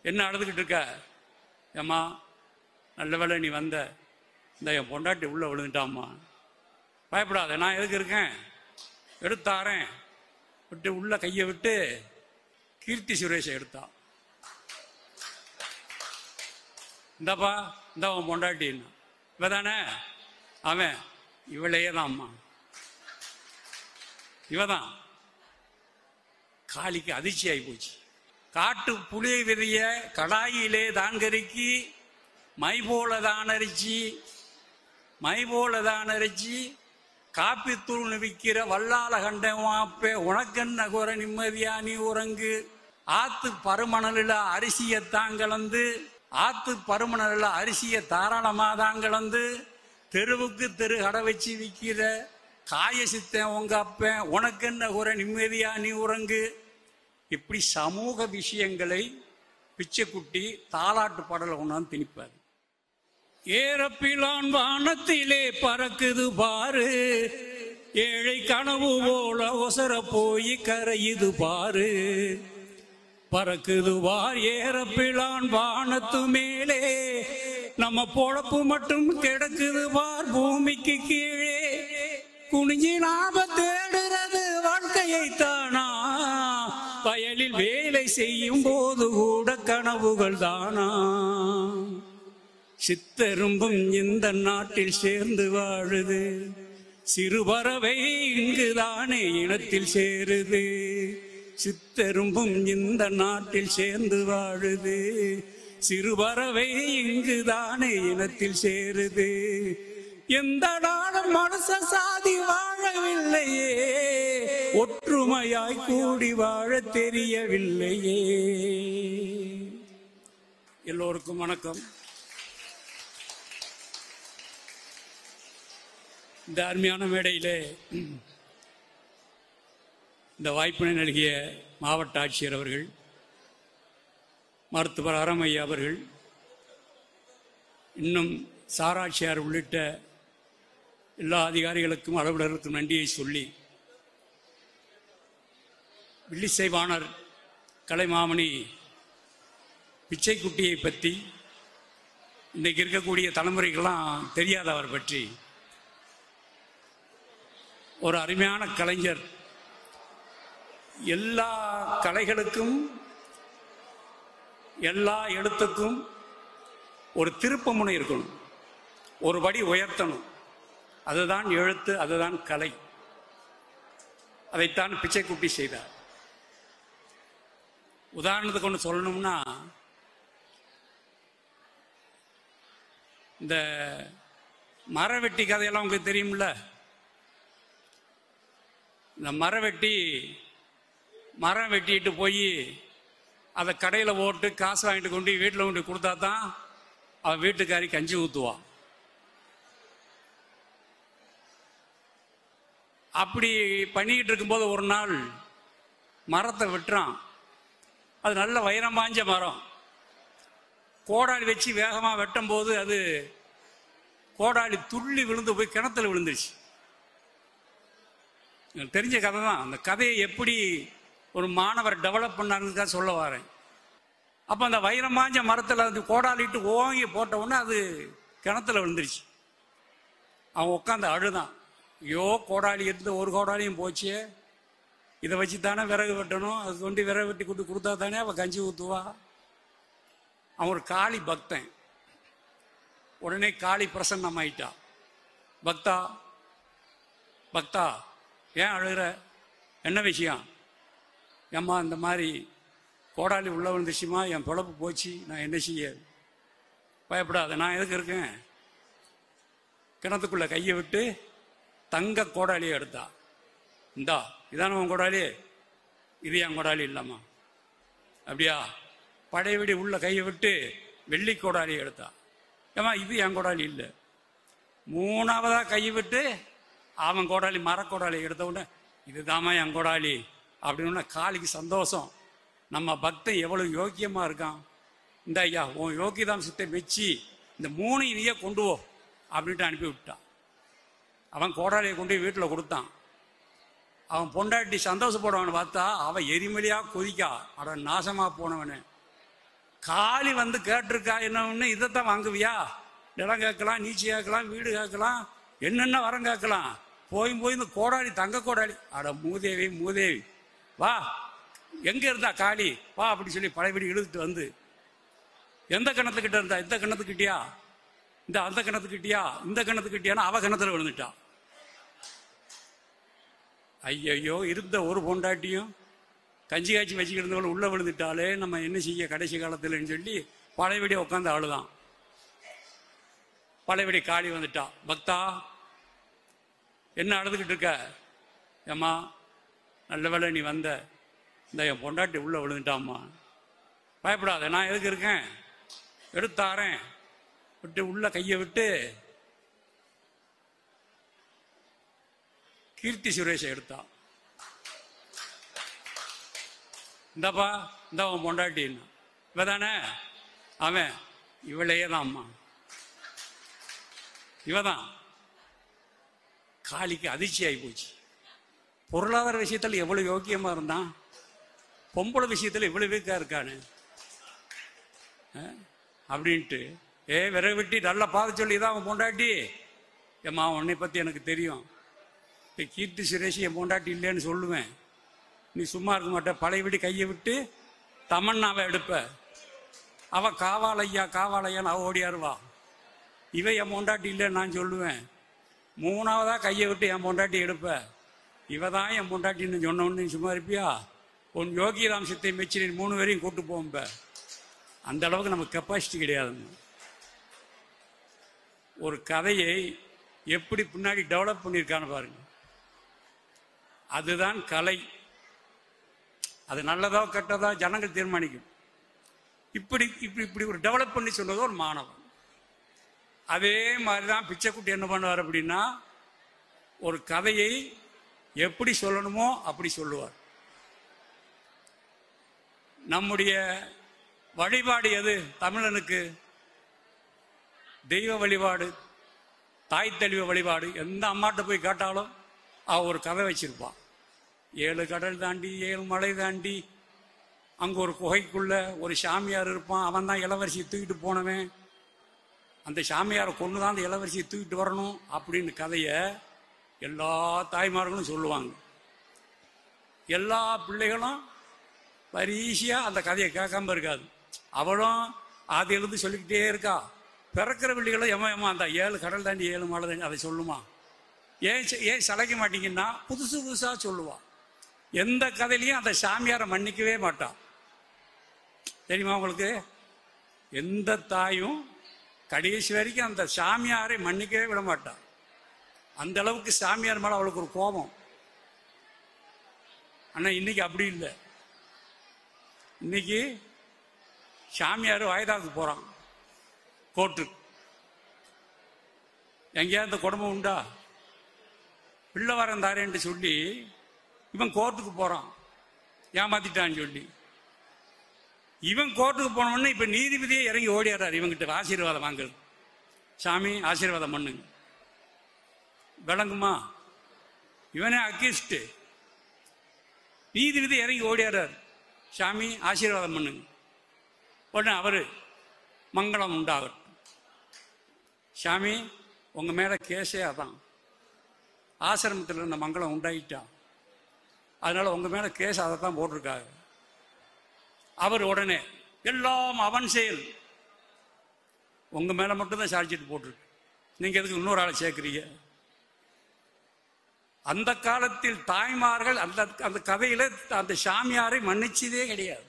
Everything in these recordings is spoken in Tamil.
என்ன அழுதுகிட்டு இருக்க? ஏம்மா நல்ல வேலை நீ வந்த, இந்த என் பொண்டாட்டி உள்ளே விழுந்துட்டாம்மா. பயப்படாத, நான் எதுக்கு இருக்கேன், எடுத்தாரேன். விட்டு உள்ள கையை விட்டு கீர்த்தி சுரேஷை எடுத்தான். இந்தாப்பா இந்த அவன் பொண்டாட்டின்னு. இவ தானே? அவன் இவளையே தான் அம்மா, இவதான். காளிக்கு அதிர்ச்சி ஆகி போச்சு. காட்டு புளி விதைய கடாயிலே தான் கருக்கி மை போல தான் அரிச்சி காப்பித்தூள் விற்கிற வல்லால கண்ட மாப்பே, உனக்கென்ன குறை, நிம்மதியா நீ உறங்கு. ஆத்து பருமணலில் அரிசியத்தான் கலந்து, ஆத்து பருமணலில் அரிசியை தாராளமாக தான் கலந்து தெருவுக்கு தெரு கடை வச்சு விற்கிற காய சித்தன் உங்க அப்பன், உனக்கென்ன குறை, நிம்மதியா நீ உறங்கு. இப்படி சமூக விஷயங்களை பிச்சைக்குட்டி தாலாட்டு பாடலை கொண்டாந்து திணிப்பார். ஏறப்பிலான் வானத்திலே பறக்குது பாரு, ஏழை கனவு போல ஒசர போய் கரையுது பாரு. பறக்குது பார் ஏறப்பிலான் வானத்து மேலே, நம்ம பொழப்பு மட்டும் கிடக்குது பார் பூமிக்கு கீழே. குனிஞ்சி நாம தேடுறது வாழ்க்கையை தானா, வயலில் வேலை செய்யும் போது கூட கனவுகள் தானா. சித்தெரும்பும் இந்த நாட்டில் சேர்ந்து வாழுது, சிறுபறவை இங்குதானே இனத்தில் சேருது. சித்தெரும்பும் இந்த நாட்டில் சேர்ந்து வாழுது, சிறுபறவை இங்குதானே இனத்தில் சேருது. எந்த நாளும் மனுஷ சாதி வாழவில்லையே, ஒற்றுமையாய் கூடி வாழ தெரியவில்லையே. எல்லோருக்கும் வணக்கம். இந்த அருமையான மேடையிலே இந்த வாய்ப்பினை நல்கிய மாவட்ட ஆட்சியர் அவர்கள், மருத்துவர் அறமையா அவர்கள், இன்னும் சாராட்சியார் உள்ளிட்ட எல்லா அதிகாரிகளுக்கும் அலுவலர்களுக்கும் நன்றியை சொல்லி, வில்லிசைவாணர் கலைமாமணி பிச்சைக்குட்டியை பற்றி இன்றைக்கு இருக்கக்கூடிய தலைமுறைக்கெல்லாம் தெரியாத அவர் பற்றி, ஒரு அருமையான கலைஞர். எல்லா கலைகளுக்கும் எல்லா எழுத்துக்கும் ஒரு திருப்பு முனை இருக்கணும், ஒரு படி உயர்த்தணும். அதுதான் எழுத்து, அதுதான் கலை. அதைத்தான் பிச்சைக்குட்டி செய்தார். உதாரணத்துக்கு ஒன்று சொல்லணும்னா, இந்த மரவெட்டி கதையெல்லாம் உங்களுக்கு தெரியும்ல. இந்த மரம் வெட்டிட்டு போய் அதை கடையில் போட்டு காசு வாங்கிட்டு கொண்டு வீட்டில் கொண்டு கொடுத்தா தான் அவன் வீட்டுக்காரி கஞ்சி ஊற்றுவான். அப்படி பண்ணிக்கிட்டு இருக்கும்போது ஒரு நாள் மரத்தை வெட்டுறான். அது நல்ல வைரம் பாஞ்ச மரம். கோடாலி வச்சு வேகமாக வெட்டும் போது அது கோடாலி துள்ளி விழுந்து போய் கிணத்துல விழுந்துருச்சு. தெரிஞ்ச கதை தான். அந்த கதையை எப்படி ஒரு மாணவர் டெவலப் பண்ணாருன்னு சொல்ல வரேன். அப்போ அந்த வைரமாஞ்ச மரத்தில் அது கோடாலிட்டு ஓங்கி போட்ட உடனே அது கிணத்துல விழுந்துருச்சு. அவன் உட்காந்து அழுதான். ஐயோ, கோடாலி எடுத்து ஒரு கோடாலியும் போச்சு, இதை வச்சு தானே விறகு வெட்டணும், அது கொண்டு விறகு வெட்டி கொடுத்தா தானே அவள் கஞ்சி ஊற்றுவா. அவன் ஒரு காளி பக்தன். உடனே காளி பிரசன்னம் ஆயிட்டா. பக்தா பக்தா ஏன் அழுகிற, என்ன விஷயம்? ஏம்மா இந்த மாதிரி கோடாலி உள்ள விழுந்துச்சுமா, என் பொழப்பு போச்சு, நான் என்ன செய்ய? பயப்படாத, நான் எதுக்கு இருக்கேன். கிணத்துக்குள்ள கையை விட்டு தங்க கோடாலியை எடுத்தா. இந்தா, இதான உன் கோடாலி? இது என் கோடாலி இல்லைம்மா. அப்படியா? படையவிடி உள்ள கையை விட்டு வெள்ளி கோடாலியை எடுத்தா. ஏம்மா இது என் கோடாலி இல்லை. மூணாவதா கையை விட்டு அவன் கோடாலி மரக்கோடாலி எடுத்த உடனே இதுதாம்மா என் கோடாலி அப்படின்னு காளிக்கு சந்தோஷம். நம்ம பக்தன் எவ்வளவு யோக்கியமா இருக்கான். இந்த ஐயா உன் யோக்கியதாம் சித்தை மெச்சி இந்த மூணு இதையே கொண்டு போ அப்படின்ட்டு அனுப்பி விட்டான். அவன் கோடாலியை கொண்டு போய் வீட்டில் கொடுத்தான். அவன் பொண்டாட்டி சந்தோஷப்படுவான்னு பார்த்தா அவன் எரிமலையாக கொதிக்கா. அட நாசமாக போனவனு, காளி வந்து கேட்டிருக்கா என்ன, இதைத்தான் வாங்குவியா? நிலம் கேட்கலாம், நீச்சி கேட்கலாம், வீடு கேட்கலாம், என்னென்ன வரம் கேட்கலாம். போய் இந்த கோடாளி, தங்க கோடாளி, அட மூதேவி மூதேவி வா, எங்க இருந்தா காளி வா அப்படி சொல்லி பழையபடி இழுத்துட்டு வந்து, எந்த கிணத்துக்கிட்ட இருந்தா? இந்த கிணத்துக்கிட்டியா, இந்த அந்த கிணத்துக்கிட்டியா, இந்த கிணத்துக்கிட்டியானா அவ கிணத்துல விழுந்துட்டா. ஐயோ, இருந்த ஒரு பொண்டாட்டியும் கஞ்சி காய்ச்சி வச்சுக்கிருந்தவள் உள்ள விழுந்துட்டாலே நம்ம என்ன செய்ய கடைசி காலத்துலன்னு சொல்லி பழையபடி உட்காந்து அழுதான். பழையபடி காளி வந்துட்டா. பக்தா என்ன அழுதுகிட்டு இருக்க? ஏம்மா நல்ல வேலை நீ வந்த, இந்த என் பொண்டாட்டி உள்ள விழுந்துட்டாம்மா. பயப்படாத, நான் எதுக்கு இருக்கேன், எடுத்தாரேன் விட்டு உள்ள கையை விட்டு கீர்த்தி சுரேஷை எடுத்தா. இந்தப்பா இந்த அவன் பொண்டாட்டின்னு. இவதானே அவன்? இவளையே தான் அம்மா, இவதான். காளிக்கு அதிர்ச்சி ஆகி போச்சு. பொருளாதார விஷயத்தில் எவ்வளவு யோக்கியமா இருந்தான், பொம்பளை விஷயத்தில் இவ்வளவு வீக்கா இருக்கானு அப்படின்ட்டு விரை வெட்டி நல்லா பார்த்து சொல்லி இதான் அவன் பொண்டாட்டி. ஏம்மா உன்னை பத்தி எனக்கு தெரியும், கீர்த்தி சுரேஷ் என் பொண்டாட்டி இல்லைன்னு சொல்லுவேன், நீ சும்மா இருக்க மாட்ட. பழையபடி கையை விட்டு தமன்னாவை எடுப்ப, அவ காவாலையா காவாலையான்னு அவ ஓடியாருவா. இவ என் பொண்டாட்டி இல்லைன்னு நான் சொல்லுவேன். மூணாவதா கையை விட்டு என் பொண்டாட்டி எடுப்ப, இவ தான் என் பொண்டாட்டின்னு சொன்னோன்னு சும்மா இருப்பியா? உன் யோகிராம் சித்தை மெச்சினி 3 பேரையும் கூட்டு போம்ப. அந்த அளவுக்கு நமக்கு கெப்பாசிட்டி கிடையாதுன்னு. ஒரு கதையை எப்படி பின்னாடி டெவலப் பண்ணியிருக்கான்னு பாருங்க. அதுதான் கலை. அது நல்லதோ கெட்டதோ ஜனங்கள் தீர்மானிக்கும். இப்படி இப்படி இப்படி ஒரு டெவலப் பண்ணி சொன்னதோ ஒரு மாணவன். அதே மாதிரிதான் பிச்சைக்குட்டி என்ன பண்ணுவார் அப்படின்னா, ஒரு கதையை எப்படி சொல்லணுமோ அப்படி சொல்லுவார். நம்முடைய வழிபாடு எது தமிழனுக்கு? தெய்வ வழிபாடு, தாய் தெளிவ வழிபாடு. எந்த அம்மாட்ட போய் கேட்டாலும் அவ ஒரு கதை வச்சிருப்பான். 7 கடல் தாண்டி 7 மலை தாண்டி அங்கே ஒரு குகைக்குள்ள ஒரு சாமியார் இருப்பான். அவன் தான் இளவரசியை தூக்கிட்டு போனவன். அந்த சாமியாரை கொண்டு தான் அந்த இளவரசியை தூக்கிட்டு வரணும் அப்படின்னு கதையை எல்லா தாய்மார்களும் சொல்லுவாங்க. எல்லா பிள்ளைகளும் பரீசியா அந்த கதையை கேட்காம இருக்காது. அவளும் அது எழுந்து சொல்லிக்கிட்டே இருக்கா. பிறக்கிற பிள்ளைகளும் ஏமா அந்த 7 கடல் தாண்டி 7 மலை தாண்டி அதை சொல்லுமா, ஏன் சளைக்க மாட்டீங்கன்னா புதுசு புதுசா சொல்லுவா. எந்த கதையிலையும் அந்த சாமியாரை மன்னிக்கவே மாட்டா. தெரியுமா உங்களுக்கு? எந்த தாயும் கடைசி வரைக்கும் அந்த சாமியாரை மன்னிக்கவே விட மாட்டா. அந்த அளவுக்கு சாமியார் மேல அவளுக்கு ஒரு கோபம். ஆனா இன்னைக்கு அப்படி இல்லை. இன்னைக்கு சாமியார் வாய்தாக்கு போறான் கோர்ட்டுக்கு. எங்கேயா இந்த குடும்பம் உண்டா? பிள்ளை வரேன் தாரேன்ட்டு சொல்லி இவன் கோர்ட்டுக்கு போறான், ஏமாத்திட்டான்னு சொல்லி. இவன் கோர்ட்டுக்கு போனோம்னா இப்ப நீதிபதியே இறங்கி ஓடியாரு இவங்கிட்ட ஆசீர்வாதம் வாங்குறது. சாமி ஆசீர்வாதம் பண்ணுங்க. விளங்குமா? இவனே அக்யூஸ்ட். நீதிபதி இறங்கி ஓடியாரார், சாமி ஆசீர்வாதம் பண்ணுங்க. உடனே அவரு மங்களம் உண்டாகட்டும். சாமி உங்க மேல கேஸே அதான், ஆசிரமத்தில் இருந்த மங்களம் உண்டாயிட்டா, அதனால உங்க மேல கேஸ் அதை தான் போட்டிருக்காங்க. அவர் உடனே எல்லாம் அவன் செயல், உங்க மேல மட்டும்தான் சார்ஜிட்டு போட்டிருக்கு, நீங்க எதுக்கு இன்னொரு ஆளை சேர்க்கிறீங்க? அந்த காலத்தில் தாய்மார்கள் அந்த அந்த கதையில அந்த சாமியாரை மன்னிச்சதே கிடையாது.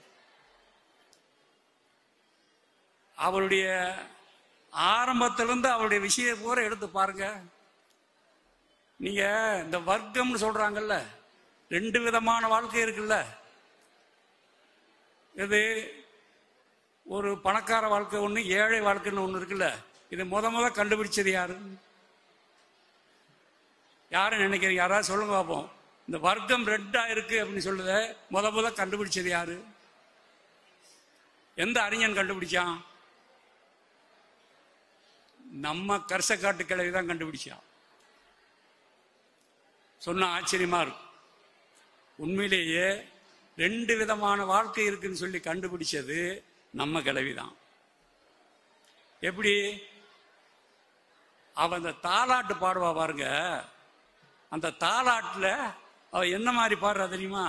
அவருடைய ஆரம்பத்திலிருந்து அவருடைய விஷயம் பூரா எடுத்து பாருங்க. நீங்க இந்த வர்க்கம்னு சொல்றாங்கல்ல, 2 விதமான வாழ்க்கை இருக்குல்ல. இது ஒரு பணக்கார வாழ்க்கை ஒண்ணு, ஏழை வாழ்க்கைன்னு ஒண்ணு இருக்குல்ல. இது முத கண்டுபிடிச்சது யாரு? யாரு நினைக்கிறீங்க? யாராவது சொல்லுங்க பார்ப்போம். இந்த வர்க்கம் 2ஆ இருக்கு அப்படின்னு சொல்லுத முத கண்டுபிடிச்சது யாரு? எந்த அறிஞன் கண்டுபிடிச்சான்? நம்ம கரிசக்காட்டு கிழவி தான் கண்டுபிடிச்சான். சொன்ன ஆச்சரியமா இருக்கும். உண்மையிலேயே 2 விதமான வாழ்க்கை இருக்குன்னு சொல்லி கண்டுபிடிச்சது நம்ம கிளவிதான். எப்படி அவ அந்த தாலாட்டு பாடுவா பாருங்க, அந்த தாலாட்டுல அவ என்ன மாதிரி பாடுறா தெரியுமா?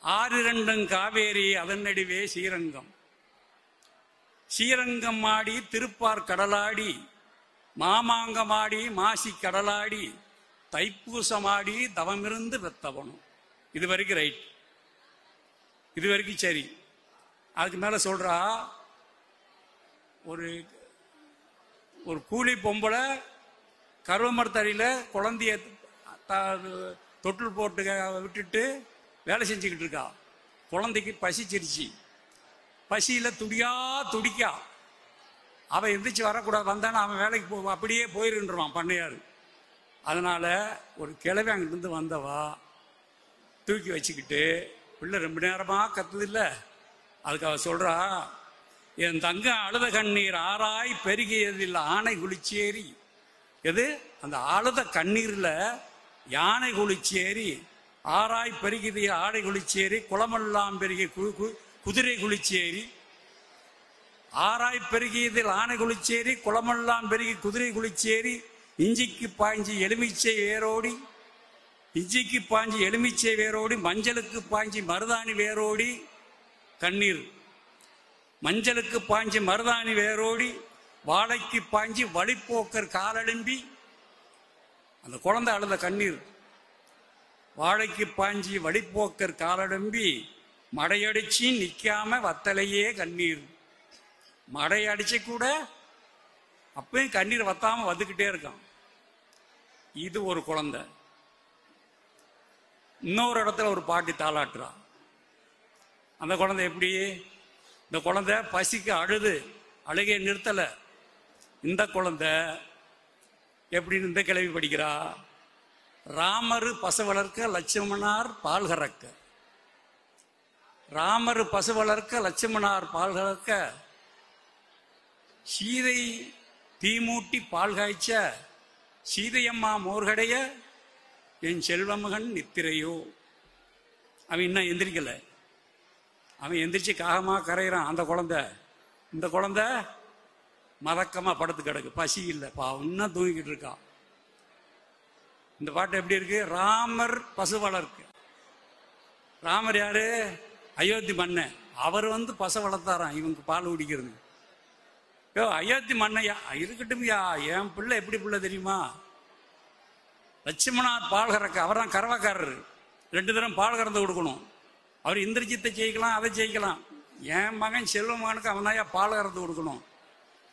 ஆறிரண்டும் காவேரி அதன் நடுவே ஸ்ரீரங்கம், ஸ்ரீரங்கம் ஆடி திருப்பார் கடலாடி, மாமாங்கமாடி மாசி கடலாடி, தைப்பூசமாடி தவமிருந்து வெத்தவனும். இது வரைக்கும் ரைட், இது வரைக்கும் சரி. அதுக்கு மேல சொல்றா, ஒரு ஒரு கூலி பொம்பளை கருவமரத்தடியில குழந்தைய தொட்டில் போட்டு விட்டுட்டு வேலை செஞ்சுக்கிட்டு இருக்கா. குழந்தைக்கு பசிச்சிருச்சு, பசியில துடிக்கா. அவன் எந்திரிச்சு வரக்கூடாது, வந்தானே அவன் வேலைக்கு அப்படியே போயிருன்றான் பண்ணையாரு. அதனால ஒரு கிழவி அங்கிட்டு வந்தவா தூக்கி வச்சுக்கிட்டு, பிள்ளை ரொம்ப நேரமா கத்துது இல்ல, அதுக்கு அவ சொல்றா, என் தங்க அழுத கண்ணீர் ஆராய் பெருகியதில் ஆனை குளிச்சேரி. எது? அந்த அழுத கண்ணீர்ல யானை குளிச்சேரி, ஆராய் பெருகிய ஆடை குளிச்சேரி, குளமெல்லாம் பெருகிய குதிரை குளிச்சேரி. ஆராய் பெருகியதில் ஆனை குளிச்சேரி, குளமெல்லாம் பெருகி குதிரை குளிச்சேரி, இஞ்சிக்கு பாய்ஞ்சி எலுமிச்சை வேரோடி, இஞ்சிக்கு பாய்ஞ்சி எலுமிச்சை வேரோடி, மஞ்சளுக்கு பாய்ஞ்சி மருதாணி வேரோடி. கண்ணீர் மஞ்சளுக்கு பாய்ஞ்சி மருதாணி வேரோடி, வாழைக்கு பாய்ஞ்சி வழிப்போக்கர் காலெலும்பி. அந்த குழந்தை அழுத கண்ணீர். வாழைக்கு பாய்ஞ்சி வழிப்போக்கர் காலெலும்பி, மடையடிச்சு நிக்காம வத்தலையே கண்ணீர். மடை அடிச்சு கூட அப்பயும் கண்ணீர் வத்தாம வந்துக்கிட்டே இருக்கான். இது ஒரு குழந்தை. இன்னொரு இடத்துல ஒரு பாட்டி தாளாட்டுறா. அந்த குழந்தை எப்படி? இந்த குழந்தை பசிக்கு அழுது அழுகையை நிறுத்தல. இந்த குழந்தை எப்படின்னு இந்த கிளவி படிக்கிறா, ராமரு பசு வளர்க்க லட்சுமணார் பால் கறக்க. ராமரு பசு வளர்க்க லட்சுமணார் பால் கறக்க, சீதை தீமூட்டி பால் காய்ச்ச, சீதையம்மா மோர்கடைய என் செல்வமகன் நித்திரையோ. அவன் இன்னும் எந்திரிக்கல, அவன் எந்திரிச்சு காகமா கரையிறான் அந்த குழந்தை. இந்த குழந்தை மதக்கமா படுத்து கிடக்கு, பசி இல்லை, பாவம் இன்னும் தூங்கிக்கிட்டு இருக்கான். இந்த பாட்டு எப்படி இருக்கு? ராமர் பசு வளர்க்க. ராமர் யாரு? அயோத்தி மன்னன். அவர் பசு வளர்த்தாராம் இவங்க பால் குடிக்கிறது. யோ அயோத்தி மன்னையா இருக்கட்டும்யா, என் பிள்ளை எப்படி பிள்ளை தெரியுமா? லட்சுமணார் பால் கறக்க. அவர் தான் கறவைக்காரர், 2 தரம் பால் கறந்து கொடுக்கணும். அவர் இந்திரஜித்தை ஜெயிக்கலாம், அதை ஜெயிக்கலாம். என் மகன் செல்வ மகனுக்கு அவனாயா பால் கறந்து கொடுக்கணும்.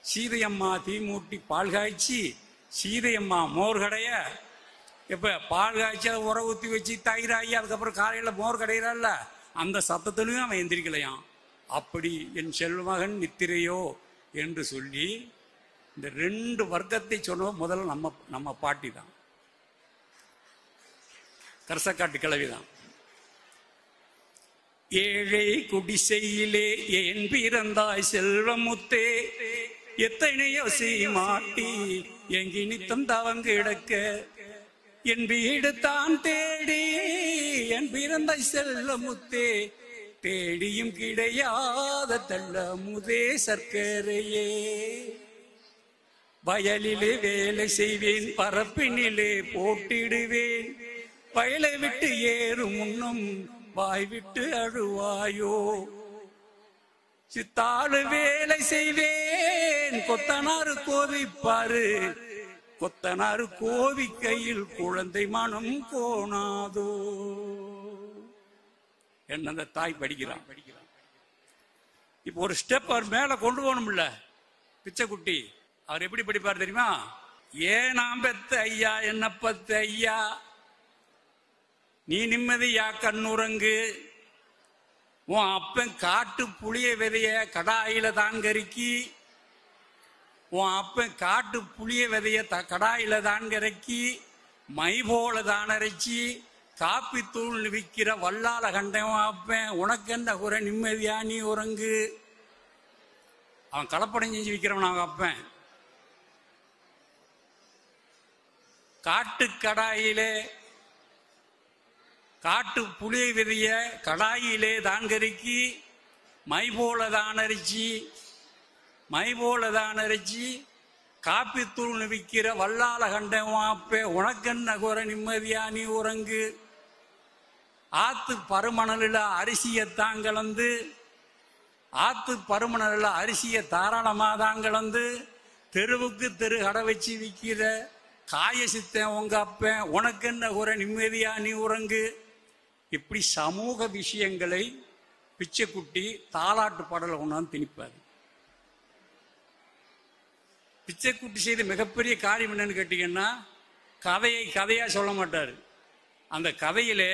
சீதையம்மா தீமூட்டி பால் காய்ச்சி, சீதையம்மா மோர் கடைய. இப்ப பால் காய்ச்சி அதை உர ஊற்றி வச்சு தயிராகி அதுக்கப்புறம் காலையில் மோர் கடையிறான்ல, அந்த சத்தத்திலையும் அவன் எந்திரிக்கலையாம். அப்படி என் செல்வமகன் நித்திரையோ என்று சொல்லி இந்த 2 வர்க்கத்தை சொன்னோம். முதல்ல நம்ம பாட்டி தான், கரசக்காட்டு கிழவிதான். ஏழை குடிசையிலே ஏன் பிறந்தாய் செல்வமுத்தே, எத்தனையோ சீமாட்டி எங்கி நித்தம் தவங்கிடக்க, என் வீடு தான் தேடி என் பிறந்தாய் செல்வமுத்தே, தேடியும் கிடையாத தள்ள முதே சர்க்கரையே. வயலிலே வேலை செய்வேன், பரப்பினிலே போட்டிடுவேன், வயலை விட்டு ஏறும் முன்னும் வாய் விட்டு அழுவாயோ. சித்தாளு வேலை செய்வேன், கொத்தனாரு கோவிப்பாரு, கொத்தனாரு கோவிக்கையில் குழந்தை மனம் கோணாதோ. என்ன அந்த தாய் படிக்கிறான். இப்போ ஒரு ஸ்டெப் அவர் மேல கொண்டு போகணும்ல பிச்சைக்குட்டி. அவர் எப்படி படிப்பார் தெரியுமா? ஏனாம் பெத்த ஐயா என்ன பத்து ஐயா, நீ நிம்மதியா கண்ணுறங்கு, உன் அப்பன் காட்டு புளிய விதைய கடாயில தான் கருக்கி, உன் அப்பன் காட்டு புளிய விதைய கடாயில தான் கறக்கி, மை போல தான் அரைச்சி, காப்பி தூள் விற்கிற வல்லால கண்டன் அப்பன், உனக்கு என்ன குறை, நிம்மதியா நீ உறங்கு. அவன் கலப்படம் செஞ்சு விற்கிறவன் அவங்க அப்பன். காட்டு கடாயிலே காட்டு புளி விதைய கடாயிலே தான்கறிக்கி மை போல தான் அரைச்சி காப்பித்தூள் விற்கிற வல்லால கண்டவாப்பே உனக்கென்ன குறை நிம்மதியா நீ உறங்கு. ஆத்து பருமணலில் அரிசியத்தான் கலந்து அரிசியை தாராளமாக தான் கலந்து தெருவுக்கு தெரு கடை வச்சு விற்கிற காய சித்தன் உங்க அப்பன் உனக்கென்ன குறை நிம்மதியா நீ உறங்கு. இப்படி சமூக விஷயங்களை பிச்சைக்குட்டி தாலாட்டு பாடலை கொண்டாந்து திணிப்பார். பிச்சைக்குட்டி செய்த மிகப்பெரிய காரியம் என்னன்னு கேட்டீங்கன்னா, கதையா சொல்ல மாட்டார். அந்த கதையிலே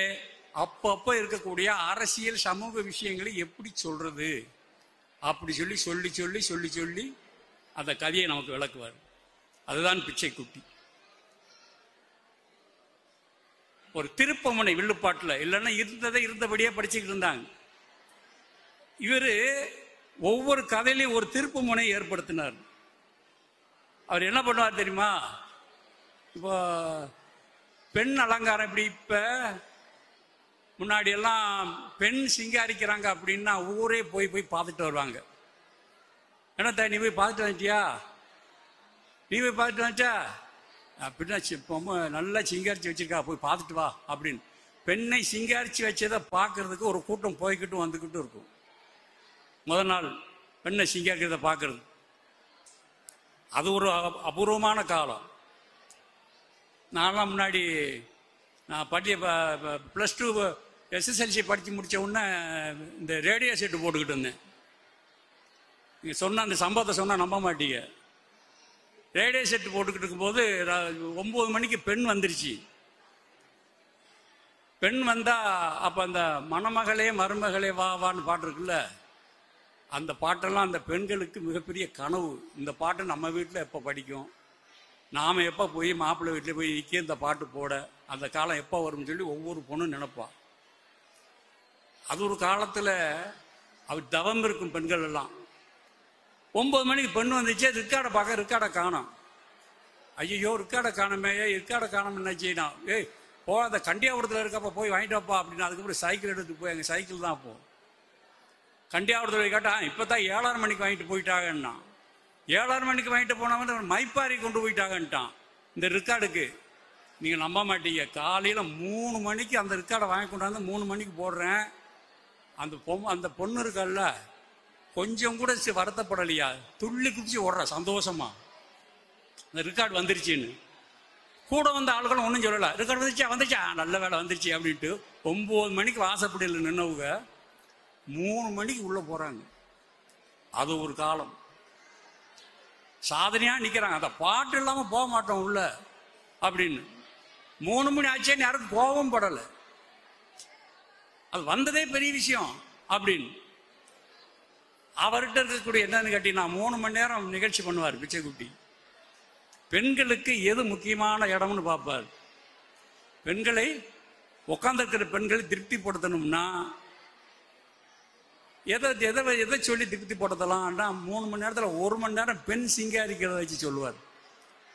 அப்பப்போ இருக்கக்கூடிய அரசியல் சமூக விஷயங்களை எப்படி சொல்றது அப்படி சொல்லி அந்த கதையை நமக்கு விளக்குவார். அதுதான் பிச்சைக்குட்டி. ஒரு திருப்பமுனை வில்லுப்பாட்டில் இல்லைன்னா இருந்ததை இருந்தபடியே படிச்சுக்கிட்டு இருந்தாங்க. இவர் ஒவ்வொரு கதையிலையும் ஒரு திருப்பமுனை ஏற்படுத்தினார். அவர் என்ன பண்ணுவார் தெரியுமா? இப்போ பெண் அலங்காரம் இப்படி இப்ப முன்னாடி எல்லாம் பெண் சிங்காரிக்கிறாங்க அப்படின்னா ஊரே போய் பார்த்துட்டு வருவாங்க. என்னத்தா நீ போய் பார்த்துட்டு வந்துட்டியா, நீ போய் பார்த்துட்டு வந்துட்டா அப்படின்னா நல்லா சிங்காரிச்சு வச்சிருக்கா போய் பார்த்துட்டு வா அப்படின்னு பெண்ணை சிங்காரிச்சு வச்சதை பார்க்கறதுக்கு ஒரு கூட்டம் போய்கிட்டும் வந்துக்கிட்டும் இருக்கும். முதல் நாள் பெண்ணை சிங்காரிக்கிறத பார்க்கறது அது ஒரு அபூர்வமான காலம். நான்லாம் முன்னாடி நான் +2 SSLC படித்து முடித்த உடனே இந்த ரேடியோ செட்டு போட்டுக்கிட்டு இருந்தேன். நீங்கள் சொன்ன அந்த சம்பவத்தை சொன்னால் நம்ப மாட்டீங்க. ரேடியோ செட்டு போட்டுக்கிட்டு இருக்கும்போது 9 மணிக்கு பெண் வந்துருச்சு. பெண் வந்தா அப்போ அந்த மணமகளே மருமகளே வா வான்னு பாட்டு இருக்குல்ல, அந்த பாட்டெல்லாம் அந்த பெண்களுக்கு மிகப்பெரிய கனவு. இந்த பாட்டை நம்ம வீட்டில் எப்போ படிக்கும், நாம் எப்போ போய் மாப்பிள்ளை வீட்டில் போய் நிற்க இந்த பாட்டு போட, அந்த காலம் எப்போ வரும்னு சொல்லி ஒவ்வொரு பொண்ணும் நினைப்பா. அது ஒரு காலத்தில் அவர் தவம் இருக்கும் பெண்கள் எல்லாம். 9 மணிக்கு பெண் வந்துச்சு, ரிக்கார்டை பார்க்க ரிக்கார்டை காணோம். ஐயோ ரிக்கார்டை காணமே, ரிக்கார்டை காணோம் என்ன செய்யணும், அந்த கண்டியாபுரத்தில் இருக்கப்போ போய் வாங்கிட்டு வாப்பா அப்படின்னு. அதுக்கப்புறம் சைக்கிள் எடுத்துட்டு போய் எங்கள் சைக்கிள் தான் அப்போ கண்டியாபுரத்தில் கேட்டா இப்போ தான் 7:30 மணிக்கு வாங்கிட்டு போயிட்டாங்கன்னா, 7:30 மணிக்கு வாங்கிட்டு போனவன் மைப்பாரி கொண்டு போயிட்டாங்கன்ட்டான் இந்த ரிக்கார்டுக்கு. நீங்கள் நம்ப மாட்டீங்க, காலையில் 3 மணிக்கு அந்த ரிக்கார்டை வாங்கி கொண்டாந்து 3 மணிக்கு போடுறேன். அந்த பொண்ணு இருக்கல்ல கொஞ்சம் கூட வருத்தப்படலையா, துள்ளி குதிச்சு ஓடுற சந்தோஷமா இந்த ரிக்கார்டு வந்துருச்சுன்னு. கூட வந்த ஆளுகளும் ஒன்றும் சொல்லலை, ரிக்கார்டு வந்துருச்சா நல்ல வேலை வந்துருச்சு அப்படின்ட்டு 9 மணிக்கு வாசப்படியில் நின்னவங்க 3 மணிக்கு உள்ள போறாங்க. அது ஒரு காலம். சாதனையா நிக்கிறாங்க, அந்த பாட்டு இல்லாம போக மாட்டோம் உள்ள அப்படின்னு. 3 மணி ஆச்சேன்னு யாரும் கோபம் படலை, அது வந்ததே பெரிய விஷயம் அப்படின்னு. அவர்கிட்ட இருக்கக்கூடிய என்னன்னு கேட்டீங்கன்னா 3 மணி நேரம் நிகழ்ச்சி பண்ணுவார் பிச்சைக்குட்டி. பெண்களுக்கு எது முக்கியமான இடம்னு பார்ப்பார். பெண்களை உட்கார்ந்துருக்கிற பெண்களை திருப்திப்படுத்தணும்னா எதை சொல்லி திருப்திப்படுத்தலாம்னா 3 மணி நேரத்தில் 1 மணி நேரம் பெண் சிங்காரிக்கிறத வச்சு சொல்லுவார்.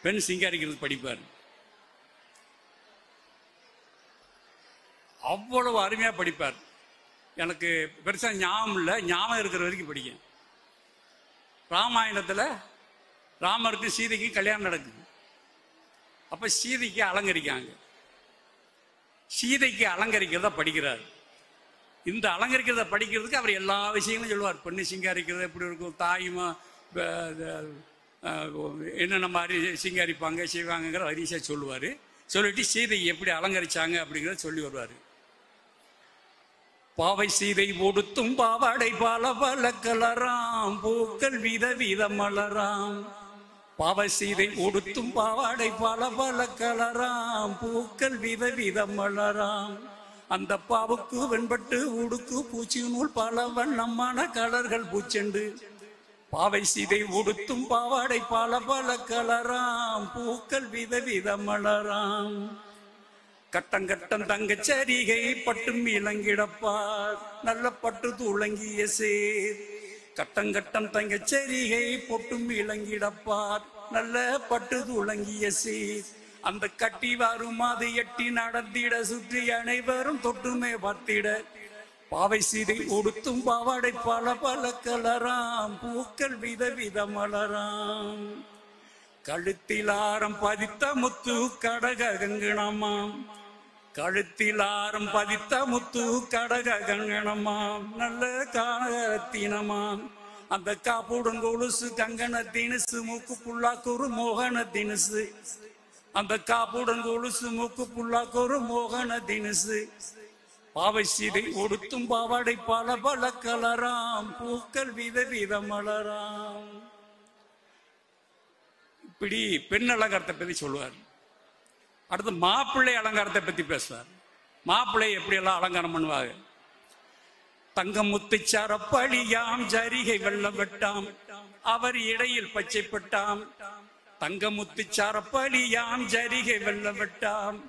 பெண் சிங்காரிக்கிறது படிப்பார். அவ்வளவு அருமையாக படிப்பார். எனக்கு பெருசாக ஞாபகம் இல்லை, ஞாபகம் இருக்கிற வரைக்கும் படிக்கும். ராமாயணத்தில் ராமருக்கு சீதைக்கு கல்யாணம் நடக்குது. அப்போ சீதைக்கு அலங்கரிக்காங்க. சீதைக்கு அலங்கரிக்கிறத படிக்கிறார். இந்த அலங்கரிக்கிறத படிக்கிறதுக்கு அவர் எல்லா விஷயங்களும் சொல்லுவார். பெண்ணு சிங்காரிக்கிறது எப்படி இருக்கும், தாயுமா என்னென்ன மாதிரி சிங்காரிப்பாங்க செய்வாங்கங்கிற வரிசையாக சொல்லுவார். சொல்லிட்டு சீதை எப்படி அலங்கரிச்சாங்க அப்படிங்கிறத சொல்லி வருவார். பாவை சீதை உடுத்தும் பாவாடை பல பல கலராம், பூக்கள் வித மலராம். பாவை சீதை உடுத்தும் பாவாடை பல பல கலராம், பூக்கள் வித மலராம். அந்த பாவுக்கு வெண்பட்டு உடுக்கு பூச்சி நூல் பல வண்ணமான கலர்கள் பூச்செண்டு. பாவை சீதை உடுத்தும் பாவாடை பல பல கலராம், பூக்கள் வித மலராம். கட்டம் தங்கச்சரிகை பட்டும் இளங்கிடப்பார், நல்ல பட்டு துளங்கிய சேர். கட்டம் தங்கச்சரிகை பொட்டும் இளங்கிடப்பார், நல்ல பட்டு துளங்கிய சேர். அந்த கட்டி வரும் அது எட்டி நடந்திட சுற்றி அனைவரும் தொட்டுமே பார்த்திட பாவை சீதை உடுத்தும் பாவாடை பல பல கலராம் பூக்கள் விதவித மலராம் கழுத்தில் ஆரம் பதித்த முத்து கடக கங்கணமாம் கழுத்தில் ஆரம் பதித்த முத்து கடக கங்கணமாம் நல்ல காணத்தினமாம் அந்த காப்புடன் கொலுசு கங்கண தினுசு மூக்கு புல்லாக்குரு மோகன தினுசு அந்த காப்புடன் கொலுசு மூக்கு புல்லாக்குரு மோகன தினுசு பாவை சீதை உடுத்தும் பாவாடை பல பல கலராம் பூக்கள் விதவித மலராம். இப்படி பெண் அலங்காரத்தை பத்தி சொல்லுவார். அடுத்து மாப்பிள்ளை அலங்காரத்தை பத்தி பேசுவார். மாப்பிள்ளை எப்படி எல்லாம் அலங்காரம் பண்ணுவாங்க. தங்கம் முத்துச்சார பழியாம் ஜரிகை வெள்ளம் வெட்டாம் அவர் இடையில் பச்சைப்பட்டாம் தங்கம் முத்துச்சார பழியாம் ஜரிகை வெள்ளம் வெட்டாம்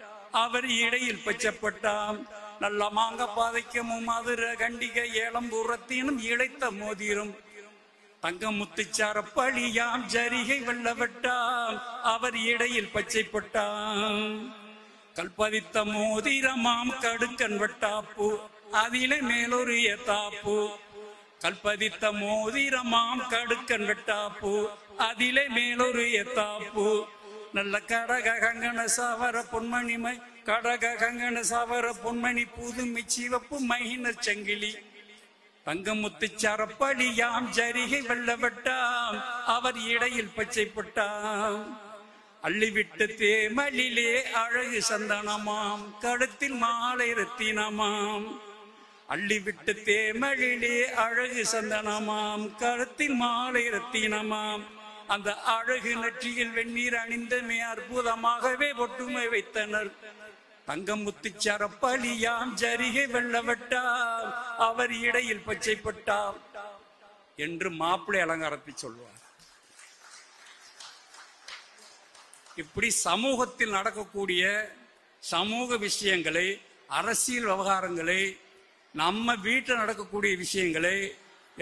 அவர் இடையில் பச்சைப்பட்டாம் நல்ல மாங்க பாதைக்கமும் மதுர கண்டிகை ஏலம்பூரத்தினும் இழைத்த மோதிரும் தங்கம் முத்துச்சார பழியாம் ஜரிகை வெள்ள வெட்டாம் அவர் இடையில் பச்சைப்பட்டாம் கல்பதித்த மோதிரமாம் கடுக்கன் வெட்டாப்பு அதிலே மேலொரு ஏத்தாப்பு கல்பதித்த மோதிரமாம் கடுக்கன் வெட்டாப்பு அதிலே மேலொரு ஏத்தாப்பு நல்ல கடக கங்கண சவர பொன்மணிமை கடக கங்கண சவர பொன்மணி புதுமை சிவப்பு மகினர் சங்கிலி தங்கம் முத்துச்சார பழியாம் ஜரிகை வெள்ள வெட்டாம் அவர் இடையில் பச்சைப்பட்டாம் அள்ளிவிட்டு தேமலிலே அழகு சந்தனமாம் கழுத்தில் மாலை ரத்தினமாம் அள்ளிவிட்டு தேமலிலே அழகு சந்தனமாம் கழுத்தில் மாலை ரத்தினமாம் அந்த அழகு நெற்றியில் வெந்நீர் அணிந்தமே அற்புதமாகவே ஒட்டுமை வைத்தனர் தங்கம் முத்துச்சார பழியாம் ஜரிகை வெள்ள வெட்டாம் அவர் இடையில் பச்சைப்பட்டாம் என்று மாப்பிள்ளை அலங்காரத்தை சொல்வார். இப்படி சமூகத்தில் நடக்கக்கூடிய சமூக விஷயங்களை, அரசியல் விவகாரங்களை, நம்ம வீட்டில் நடக்கக்கூடிய விஷயங்களை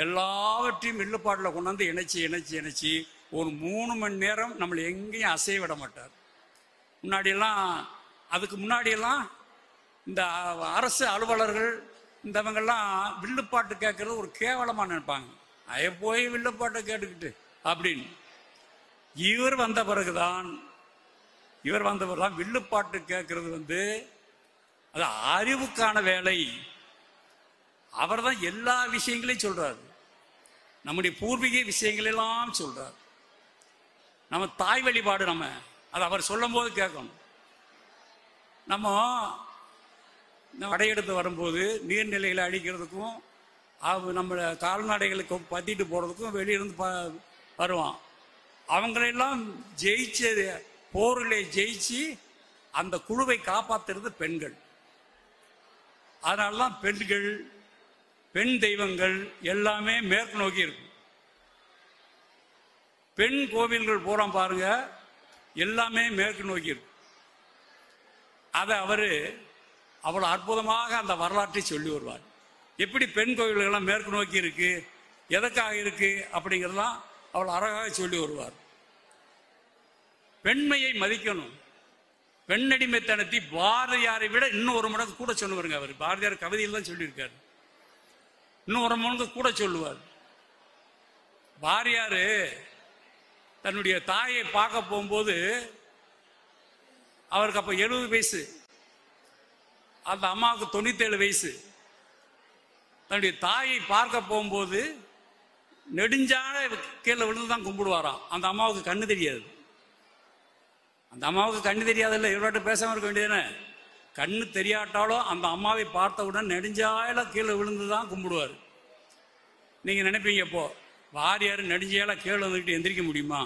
எல்லாவற்றையும் இல்லுப்பாட்டில் கொண்டாந்து இணைச்சி ஒரு 3 மணி நேரம் நம்மளை எங்கேயும் அசைய விட மாட்டார். முன்னாடியெல்லாம் அதுக்கு முன்னாடியெல்லாம் இந்த அரசு அலுவலர்கள் இந்தவங்கெல்லாம் வில்லுப்பாட்டு கேட்கறது ஒரு கேவலமாக நினைப்பாங்க. போய் வில்லுப்பாட்டை கேட்டுக்கிட்டு அப்படின்னு. இவர் வந்த பிறகுதான் வில்லுப்பாட்டு கேட்கறது அது அறிவுக்கான வேலை. அவர் தான் எல்லா விஷயங்களையும் சொல்றாரு. நம்முடைய பூர்வீக விஷயங்களெல்லாம் சொல்றார். நம்ம தாய் வழிபாடு அது அவர் சொல்லும் போது கேட்கணும். நம்ம படையெடுத்து வரும்போது நீர்நிலைகளை அழிக்கிறதுக்கும் நம்ம கால்நடைகளுக்கு பத்திட்டு போறதுக்கும் வெளியிருந்து வருவான். அவங்களெல்லாம் ஜெயிச்சது, போரிலே ஜெயிச்சு அந்த குழுவை காப்பாத்துறது பெண்கள். அதனாலதான் பெண்கள், பெண் தெய்வங்கள் எல்லாமே மேற்கு நோக்கி இருக்கும். பெண் கோவில்கள் போறோம் பாருங்க, எல்லாமே மேற்கு நோக்கி இருக்கும். அதை அவ்வளவு அற்புதமாக அந்த வரலாற்றை சொல்லி வருவார். எப்படி பெண் கோவில்கள்லாம் மேற்கு நோக்கி இருக்கு, எதற்காக இருக்கு அப்படிங்கிறதெல்லாம் அவ்வளவு அழகாக சொல்லி வருவார். பெண்மையை மதிக்கணும். பெண்ணடிமைத்தனத்தை பாரதியாரை விட இன்னும் ஒரு மடங்கு கூட சொல்லுவாருங்க. அவர் பாரதியார் கவிதையில் தான் சொல்லியிருக்காரு. இன்னும் ஒரு மடங்கு கூட சொல்லுவார். பாரதியாரு தன்னுடைய தாயை பார்க்க போகும்போது அவருக்கு அப்ப 70 வயசு, அந்த அம்மாவுக்கு 97 வயசு. தன்னுடைய தாயை பார்க்க போகும்போது நெடுஞ்சான கீழே விழுந்துதான் கும்பிடுவாராம். அந்த அம்மாவுக்கு கண்ணு தெரியாது. அந்த அம்மாவுக்கு கண்ணு தெரியாதுல்ல, இவர்கிட்ட பேசாம இருக்க வேண்டியதுன்னு. கண்ணு தெரியாட்டாலும் அந்த அம்மாவை பார்த்தவுடன் நெடுஞ்சாயில கீழே விழுந்துதான் கும்பிடுவார். நீங்க நினைப்பீங்க, இப்போ வாரியார் நெடுஞ்சாயில கீழே வந்துட்டு எந்திரிக்க முடியுமா?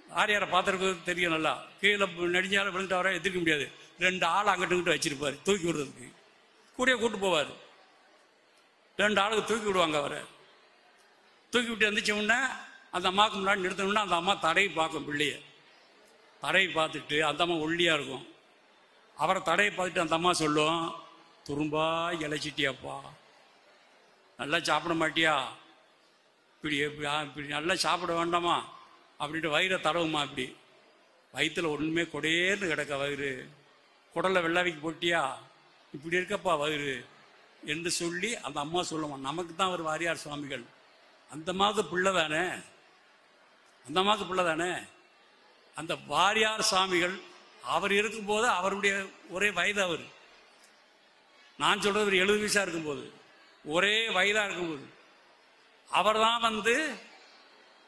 வாரியாரை பார்த்துருக்கிறது தெரியும் நல்லா. கீழே நெடுஞ்சாயில விழுந்துட்டு அவரை எந்திரிக்க முடியாது. 2 ஆள் அங்கிட்டு வச்சிருப்பாரு தூக்கி விடுறதுக்கு. கூடிய கூட்டு போவார். 2 ஆளுக்கு தூக்கி விடுவாங்க. அவரை தூக்கி விட்டு எந்திரிச்ச உடனே அந்த அம்மாவுக்கு முன்னாடி நிறுத்தணும்னா அந்த அம்மா தடையை பார்க்கும். பிள்ளைய தடையை பார்த்துட்டு அந்த அம்மா ஒல்லியா இருக்கும். அவரை தடையை பார்த்துட்டு அந்த அம்மா சொல்லும், துரும்பா இழைச்சிட்டியாப்பா, நல்லா சாப்பிட மாட்டியா, இப்படி நல்லா சாப்பிட வேண்டாமா அப்படின்ட்டு வயிறை தடவுமா. இப்படி வயிற்றுல ஒன்றுமே கொடேர்னு கிடக்க வயிறு, குடலை வெள்ளாவிக்கு போட்டியா, இப்படி இருக்கப்பா வயிறு என்று சொல்லி அந்த அம்மா சொல்லுவான். நமக்கு தான் ஒரு வாரியார் சுவாமிகள், அந்த அம்மாவுக்கு பிள்ளை தானே, அந்த அம்மாவுக்கு பிள்ளை தானே. அந்த வாரியார் சுவாமிகள் அவர் இருக்கும்போது அவருடைய ஒரே வயது, அவர் நான் சொல்றது ஒரு 70 வயசா இருக்கும்போது, ஒரே வயதா இருக்கும்போது அவர் தான் வந்து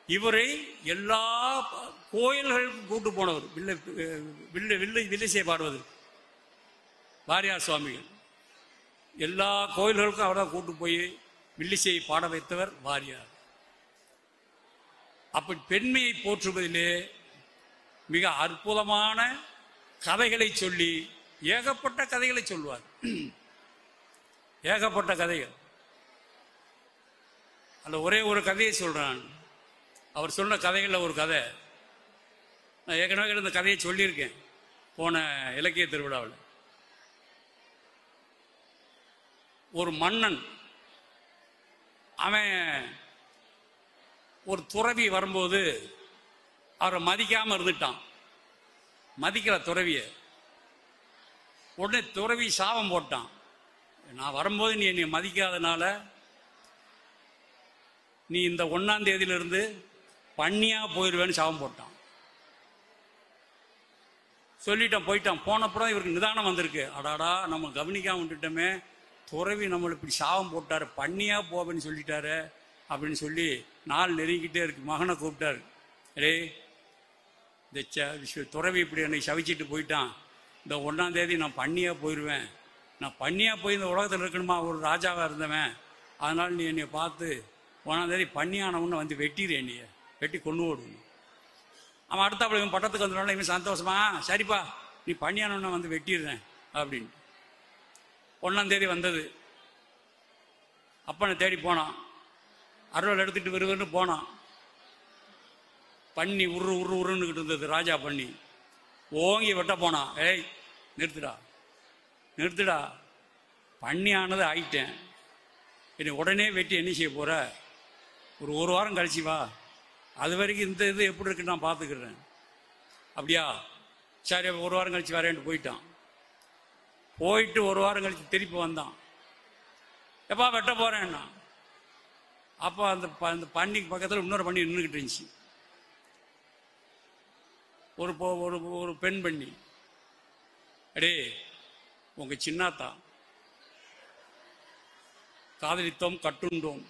இவரை எல்லா கோயில்களுக்கும் கூட்டு போனவர். வில்லிசை பாடுவது வாரியார் சுவாமிகள். எல்லா கோயில்களுக்கும் அவர் தான் கூட்டு போய் வில்லிசையை பாட வைத்தவர் வாரியார். அப்படி பெண்மையை போற்றுவதிலே மிக அற்புதமான கதைகளை சொல்லி ஏகப்பட்ட கதைகளை சொல்வார். ஏகப்பட்ட கதைகள். அந்த ஒரே ஒரு கதையை சொல்றான். அவர் சொன்ன கதைகளில் ஒரு கதை, நான் ஏற்கனவே இந்த கதையை சொல்லியிருக்கேன் போன இலக்கிய திருவிழாவில். ஒரு மன்னன் அவன் ஒரு துறவி வரும்போது அவரை மதிக்காம இருந்துட்டான். மதிக்கிற துறவிய உடனே துறவி சாபம் போட்டான். நான் வரும்போது நீ என்னை மதிக்காதனால நீ இந்த 1ஆம் தேதியிலிருந்து பண்ணியா போயிடுவேன்னு சாபம் போட்டான். சொல்லிட்டான், போயிட்டான். போனப்புறம் இவருக்கு நிதானம் வந்திருக்கு. அடாடா, நம்ம கவனிக்காம விட்டுட்டோமே, துறவி நம்மளை இப்படி சாபம் போட்டாரு, பண்ணியா போவேன்னு சொல்லிட்டாரு அப்படின்னு சொல்லி நாள் நெருங்கிட்டே இருக்கு. மகனை கூப்பிட்டாரு, ரே இந்த துறவி இப்படி என்னை சவிச்சிட்டு போயிட்டான், இந்த 1ஆம் தேதி நான் பண்ணியா போயிடுவேன், நான் பண்ணியா போய் இந்த உலகத்தில் இருக்கணுமா, ஒரு ராஜாவாக இருந்தவன், அதனால நீ என்னை பார்த்து 1ஆம் தேதி பண்ணியானவன்னு வந்து வெட்டிடு, என்னைய வெட்டி கொண்டு ஓடுணும். அவன் அடுத்தாப்புல இவன் பட்டத்துக்கு வந்தனால இவன் சந்தோஷமா, சரிப்பா நீ பண்ணியானவன வந்து வெட்டிடுறேன் அப்படின்ட்டு. 1ஆம் தேதி வந்தது. அப்பனை தேடி போனான், அருள் எடுத்துட்டு வருவன்னு போனான். பண்ணி உருன்னுக்கிட்டு இருந்தது, ராஜா பண்ணி. ஓங்கி வெட்ட போனான். ஏய் நிறுத்துடா நிறுத்துடா, பண்ணி ஆனது ஆயிட்டேன், என்னை உடனே வெட்டி என்ன செய்ய போற, ஒரு வாரம் கழிச்சு வா, அது வரைக்கும் இந்த இது எப்படி இருக்குன்னு நான் பார்த்துக்கிறேன். அப்படியா, சரி 1 வாரம் கழிச்சு வரேன்ட்டு போயிட்டான். போயிட்டு 1 வாரம் கழிச்சு திருப்பி வந்தான். எப்பா வெட்ட போறேன்னா, அப்போ அந்த பண்ணிக்கு பக்கத்தில் இன்னொரு பண்ணி நின்றுக்கிட்டு இருந்துச்சு. ஒரு பெண் பண்ணி, அடே உங்க சின்னாத்தா காதலித்தோம் கட்டுண்டோம்,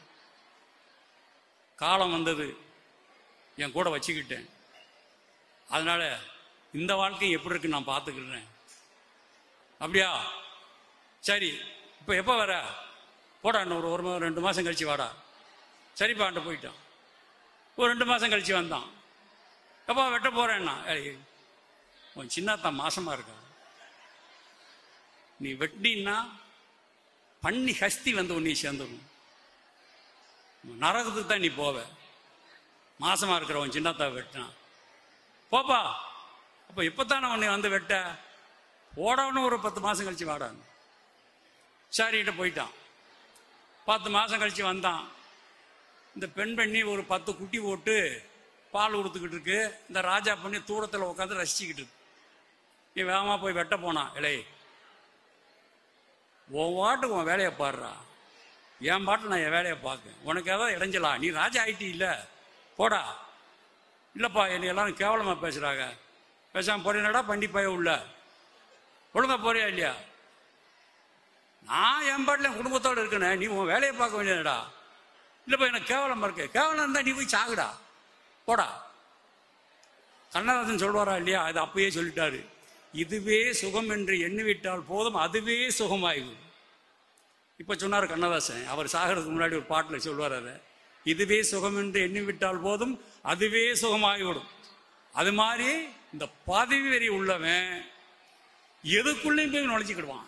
காலம் வந்தது என் கூட வச்சுக்கிட்டேன், அதனால இந்த வாழ்க்கை எப்படி இருக்கு நான் பார்த்துக்கிறேன். அப்படியா, சரி இப்போ எப்போ வர, போடா இன்னும் ஒரு 2 மாதம் கழிச்சு வாடா. சரிப்பான்ட்டு போயிட்டான். ஒரு 2 மாதம் கழிச்சு வந்தான். எப்பா வெட்ட போறேன்னா, உன் சின்னத்தான் மாசமா இருக்கா, நீ வெட்டினா பண்ணி ஹஸ்தி வந்து உன்னை சேர்ந்துடும், நரகத்துக்கு தான் நீ போவ, மாசமா இருக்கிறவன் சின்னத்தா வெட்டினான், போப்பா. அப்போ இப்போத்தானே உன்னை வந்து வெட்ட, போடணும் ஒரு 10 மாதம் கழிச்சு வாடான்னு. சரிகிட்ட போயிட்டான். 10 மாதம் கழிச்சு வந்தான். இந்த பெண் பண்ணி ஒரு 10 குட்டி போட்டு பால் கொடுத்துக்கிட்டு இருக்கு. இந்த ராஜா பண்ணி தூரத்தில் உட்காந்து ரசிச்சுக்கிட்டு இருக்கு. நீ வேகமாக போய் வெட்ட போனான். இலை உன் வாட்டுக்கு உன் வேலையை பாடுறா, என் பாட்டு நான் என் வேலையை பார்க்க, உனக்கு ஏதாவது இடைஞ்சலா, நீ ராஜா ஆயிட்டி இல்லை, போடா. இல்லைப்பா என்னை எல்லாரும் கேவலமாக பேசுகிறாங்க, பேசாமல் போறேனடா பண்டிப்பாய உள்ள, ஒழுங்கா போறியா இல்லையா, நான் என் பாட்டில் என் குடும்பத்தோடு இருக்கேனே, நீ உன் வேலையை பார்க்க வேண்டியதுடா. இல்லைப்பா எனக்கு கேவலமாக இருக்கு, கேவலம் இருந்தால் நீ போய் சாகுடா, போடா. கண்ணதாசன் சொல்வாரா இல்லையா, அது அப்பயே சொல்லிட்டாரு, இதுவே சுகம் என்று எண்ணிவிட்டால் போதும் அதுவே சுகமாயிடும். இப்ப சொன்னார் கண்ணதாசன், அவர் சாகிறதுக்கு முன்னாடி ஒரு பாட்டில் சொல்வார், அதை இதுவே சுகம் என்று எண்ணிவிட்டால் போதும் அதுவே சுகமாகிவிடும். அது மாதிரி இந்த பதவி வெறி உள்ளவன் எதுக்குள்ளேயும் போய் நுழைச்சிக்கிடுவான்.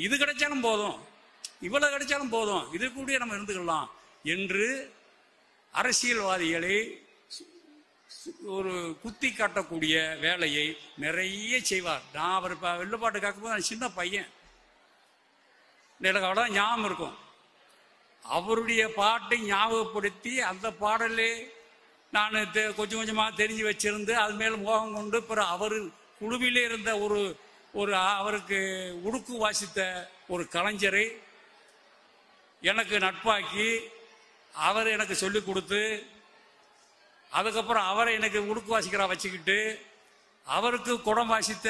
இது கிடைச்சாலும் போதும், இவ்வளவு கிடைச்சாலும் போதும், இது கூட நம்ம இருந்துக்கலாம் என்று அரசியல்வாதிகளை ஒரு குத்தி காட்டக்கூடிய வேலையை நிறைய செய்வார். நான் அவர் வெள்ளுப்பாட்டு கேட்கும்போது நான் சின்ன பையன், எனக்கு அவ்வளோதான் ஞாபகம் இருக்கும். அவருடைய பாட்டை ஞாபகப்படுத்தி அந்த பாடலே நான் கொஞ்சம் கொஞ்சமாக தெரிஞ்சு வச்சிருந்து அது மேலே மோகம் கொண்டு பிறகு அவர் குழுவிலே இருந்த ஒரு அவருக்கு உடுக்கு வாசித்த ஒரு கலைஞரை எனக்கு நட்பாக்கி அவர் எனக்கு சொல்லி கொடுத்து அதுக்கப்புறம் அவரை எனக்கு உடுக்கு வாசிக்கிறா வச்சுக்கிட்டு அவருக்கு குடம் வாசித்த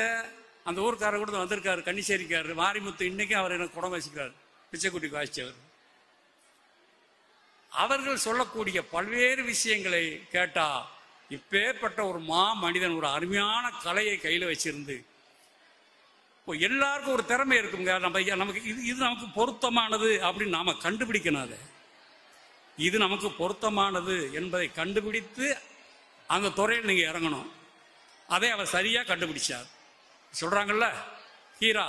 அந்த ஊருக்காரர் கூட வந்திருக்காரு, கன்னிச்சேரிக்காரு மாரிமுத்து. இன்னைக்கும் அவர் எனக்கு குடம் வாசிக்கிறார், பிச்சைக்குட்டிக்கு வாசிச்சவர். அவர்கள் சொல்லக்கூடிய பல்வேறு விஷயங்களை கேட்டா இப்பேற்பட்ட ஒரு மனிதன் ஒரு அருமையான கலையை கையில் வச்சிருந்து எல்லாருக்கும் ஒரு திறமை இருக்குங்க. நமக்கு இது நமக்கு பொருத்தமானது அப்படின்னு நாம கண்டுபிடிக்கணும். அதை இது நமக்கு பொருத்தமானது என்பதை கண்டுபிடித்து அந்த துறையில் நீங்க இறங்கணும். அதை அவர் சரியா கண்டுபிடிச்சார். சொல்றாங்கல்ல ஹீரா,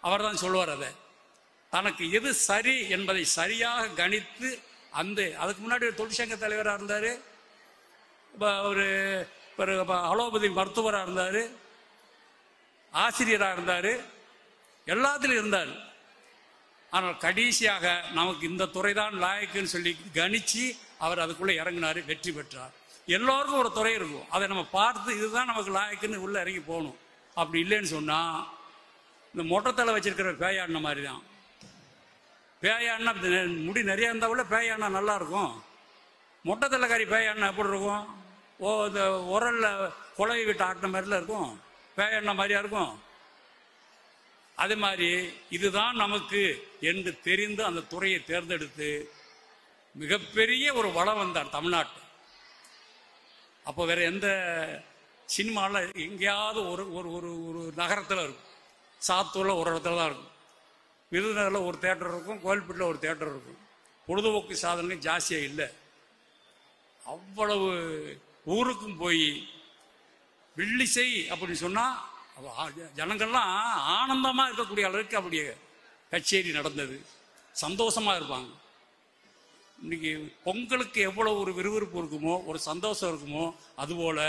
அவர் தான் சொல்லுவார். அதை தனக்கு எது சரி என்பதை சரியாக கணித்து அதுக்கு முன்னாடி ஒரு தொழிற்சங்க தலைவராக இருந்தார், ஒரு அலோபதி மருத்துவராக இருந்தார், ஆசிரியராக இருந்தார், எல்லாத்திலும் இருந்தார். ஆனால் கடைசியாக நமக்கு இந்த துறை தான் லாயக்குன்னு சொல்லி கணிச்சு அவர் அதுக்குள்ளே இறங்கினார், வெற்றி பெற்றார். எல்லோருக்கும் ஒரு துறை இருக்கும், அதை நம்ம பார்த்து இதுதான் நமக்கு லாயக்குன்னு உள்ளே இறங்கி போகணும். அப்படி இல்லைன்னு சொன்னால் இந்த மொட்டத்தலை வச்சிருக்கிற பேயாடின மாதிரி தான். பேயாடினா முடி நிறையா இருந்தால் கூட பேயாடினா நல்லா இருக்கும். மொட்டத்தலைக்காரி பேயாடினா எப்படி இருக்கும்? இந்த உரல்ல குழவி விட்டு ஆட்டின மாதிரிலாம் இருக்கும், பேயாடின மாதிரியா இருக்கும். அதே மாதிரி இதுதான் நமக்கு என்று தெரிந்து அந்த துறையை தேர்ந்தெடுத்து மிகப்பெரிய ஒரு வளம் வந்தார் தமிழ்நாட்டு. அப்போ வேற எந்த சினிமாவில் எங்கேயாவது ஒரு நகரத்தில் இருக்கும், சாத்தூரில் ஒரு இடத்துல தான் இருக்கும், விருதுநகரில் ஒரு தேட்டர் இருக்கும், கோயில்பேட்டில் ஒரு தேட்டர் இருக்கும். பொழுதுபோக்கு சாதனை ஜாஸ்தியாக இல்லை. அவ்வளவு ஊருக்கும் போய் வில்லிசை அப்படின்னு சொன்னால் ஜனங்கள்லாம் ஆனந்தமாக இருக்கக்கூடிய அளவுக்கு அப்படியே கச்சேரி நடந்தது, சந்தோஷமாக இருப்பாங்க. இன்னைக்கு பொங்கலுக்கு எவ்வளோ ஒரு விறுவிறுப்பு இருக்குமோ, ஒரு சந்தோஷம் இருக்குமோ, அதுபோல்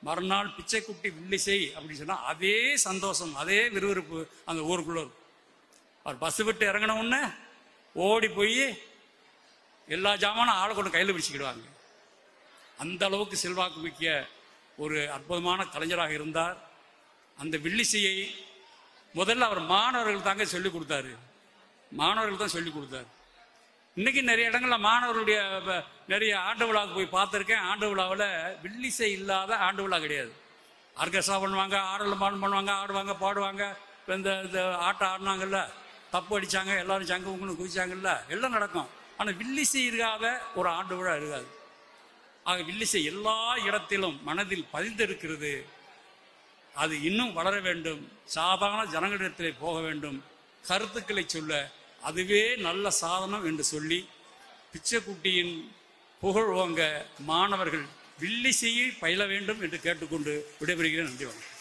மறுநாள் பிச்சைக்குட்டி வில்லிசை அப்படின்னு சொன்னால் அதே சந்தோஷம் அதே விறுவிறுப்பு அந்த ஊருக்குள்ளே இருக்கும். அவர் பஸ் விட்டு இறங்கின உடனே ஓடி போய் எல்லா ஜாமானும் ஆளை கொண்டு கையில் பிடிச்சிக்கிடுவாங்க. அந்த அளவுக்கு செல்வாக்கு மிக்க ஒரு அற்புதமான கலைஞராக இருந்தார். அந்த வில்லிசையை முதல்ல அவர் மாணவர்கள் தாங்க சொல்லிக் கொடுத்தாரு, மாணவர்கள் தான் சொல்லிக் கொடுத்தாரு. இன்னைக்கு நிறைய இடங்கள்ல மாணவர்களுடைய நிறைய ஆண்டு விழாவுக்கு போய் பார்த்துருக்கேன். ஆண்டு விழாவில் வில்லிசை இல்லாத ஆண்டு விழா கிடையாது. ஆர்கெஸ்ட்ரா பண்ணுவாங்க, ஆடல் பாடம் பண்ணுவாங்க, ஆடுவாங்க, பாடுவாங்க. இந்த ஆட்டம் ஆடினாங்கல்ல, தப்பு அடித்தாங்க, எல்லாரும் சங்கு உங்குன்னு குதிச்சாங்கல்ல, எல்லாம் நடக்கும். ஆனால் வில்லிசை இருக்காத ஒரு ஆண்டு விழா இருக்காது. ஆக வில்லிசை எல்லா இடத்திலும் மனதில் பதிந்திருக்கிறது. அது இன்னும் வளர வேண்டும், சாதாரண ஜனங்களிடத்திலே போக வேண்டும், கருத்துக்களை சொல்ல அதுவே நல்ல சாதனம் என்று சொல்லி பிச்சைக்குட்டியின் புகழ் ஓங்க மாணவர்கள் வில்லிசையை பயில வேண்டும் என்று கேட்டுக்கொண்டு விடைபெறுகிறேன். நன்றி. வணக்கம்.